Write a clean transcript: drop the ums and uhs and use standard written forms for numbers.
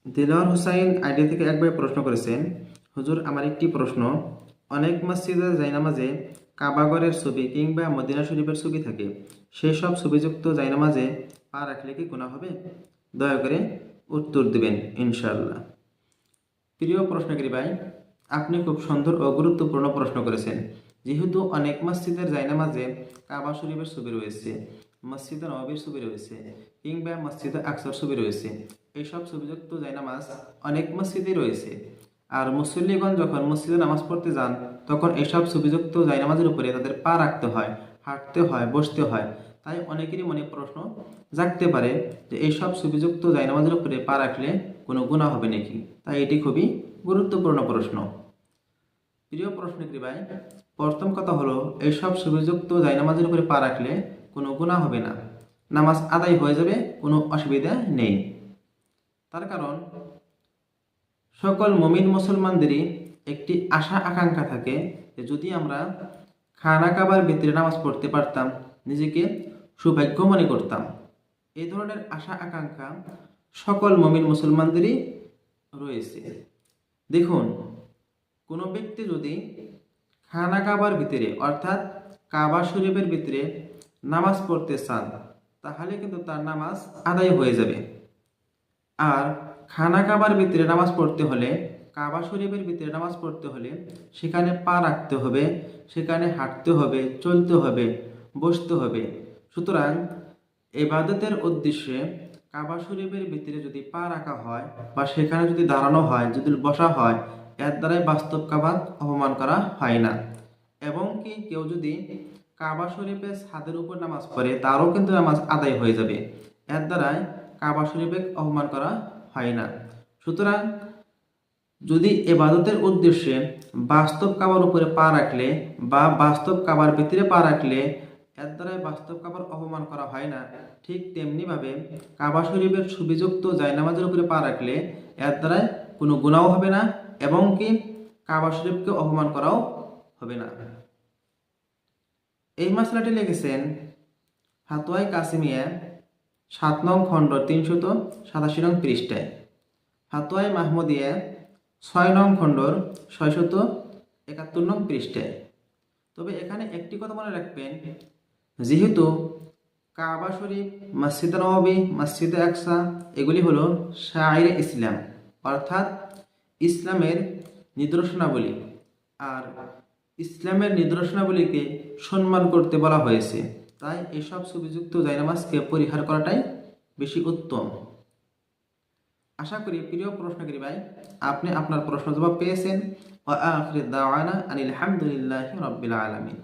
Dilwar Hussain idea থেকে এক ভাই প্রশ্ন করেছেন, হুজুর আমার একটি প্রশ্ন, অনেক মসজিদে জায়নামাজে কাবাগরের ছবি কিংবা মদিনা শরীফের ছবি থাকে, সেই সব ছবিযুক্ত জায়নামাজে পা রাখলে কি গুনাহ হবে? দয়া করে উত্তর দিবেন ইনশাআল্লাহ। প্রিয় প্রশ্নকারী ভাই, আপনি খুব সুন্দর ও গুরুত্বপূর্ণ প্রশ্ন করেছেন। যেহেতু অনেক মসজিদের জায়নামাজে কাবা শরীফের ছবি রয়েছে, মসজিদে নববীর ছবি রয়েছে কিংবা মসজিদে আকসার ছবি রয়েছে, এইসব ছবিযুক্ত জায়নামাজ অনেক মসজিদে রয়েছে। আর মুসল্লিগণ যখন মসজিদে নামাজ পড়তে যান তখন এইসব ছবিযুক্ত জায়নামাজের উপরে তাদের পা রাখতে হয়, হাঁটতে হয়, বসতে হয়। তাই অনেকেরই মনে প্রশ্ন জাগতে পারে যে এইসব ছবিযুক্ত জায়নামাজের উপরে পা রাখলে কোনো গুনাহ হবে নাকি। তাই এটি খুবই গুরুত্বপূর্ণ প্রশ্ন। প্রিয় প্রশ্নকারী ভাই, প্রথম কথা হলো, এইসব ছবিযুক্ত জায়নামাজের উপরে পা রাখলে কোনো গুনাহ হবে না, নামাজ আদায় হয়ে যাবে, কোনো অসুবিধা নেই। তার কারণ সকল মুমিন মুসলমানদেরই একটি আশা আকাঙ্ক্ষা থাকে যে যদি আমরা খানা কাবার ভিতরে নামাজ পড়তে পারতাম নিজেকে সৌভাগ্য মনে করতাম। এই ধরনের আশা আকাঙ্ক্ষা সকল মুমিন মুসলমানদেরই রয়েছে। দেখুন, কোনো ব্যক্তি যদি খানা কাবার ভিতরে অর্থাৎ কাবা শরীফের ভিতরে নামাজ পড়তে চান তাহলে কিন্তু তার নামাজ আদায় হয়ে যাবে। আর খানা কাবার ভিতরে নামাজ পড়তে হলে, কাবা শরীফের ভিতরে নামাজ পড়তে হলে সেখানে পা রাখতে হবে, সেখানে হাঁটতে হবে, চলতে হবে, বসতে হবে। সুতরাং ইবাদতের উদ্দেশ্যে কাবা শরীফের ভিতরে যদি পা রাখা হয় বা সেখানে যদি দাঁড়ানো হয়, যদি বসা হয়, এর দ্বারাই বাস্তব কাবার অপমান করা হয় না। এবং কি কেউ যদি কাবা শরীফের ছাদের উপর নামাজ পড়ে তারও কিন্তু নামাজ আদায় হয়ে যাবে, এর দ্বারাই কাবা শরীফে অপমান করা হয় না। সুতরাং যদি ইবাদতের উদ্দেশ্যে বাস্তব কাবার উপরে পা রাখলে বা বাস্তব কাবার ভিতরে পা রাখলে এর দ্বারাই বাস্তব কাবার অপমান করা হয় না, ঠিক তেমনিভাবে কাবা শরীফের ছবিযুক্ত জায়নামাজের উপরে পা রাখলে এর দ্বারাই কোনো গুনাহ হবে না এবং কি কাবা শরীফকে অপমান করাও হবে না। এই মশলাটি লিখেছেন ফাতোয়ায়ে কাসিমিয়া 7 নং খণ্ড 387 নং পৃষ্ঠায়, ফাতোয়ায়ে মাহমুদিয়া 6 নং খণ্ডর 671 নং পৃষ্ঠায়। তবে এখানে একটি কথা মনে রাখবেন, যেহেতু কাবা শরীফ, মসজিদে নববী, মসজিদে আকসা এগুলি হলো শাইরে ইসলাম অর্থাৎ ইসলামের নিদর্শনাবলী, আর ইসলামের নিদর্শনাবলীকে সম্মান করতে বলা হয়েছে। তাই এসব ছবিযুক্ত জায়নামাজকে পরিহার করাটাই বেশি উত্তম। আশা করি প্রিয় প্রশ্নকারী ভাই আপনি আপনার প্রশ্ন জবাব পেয়েছেন। ওয়া আখিরু দাওয়ানা আনিল হামদুলিল্লাহি রাব্বিল আলামিন।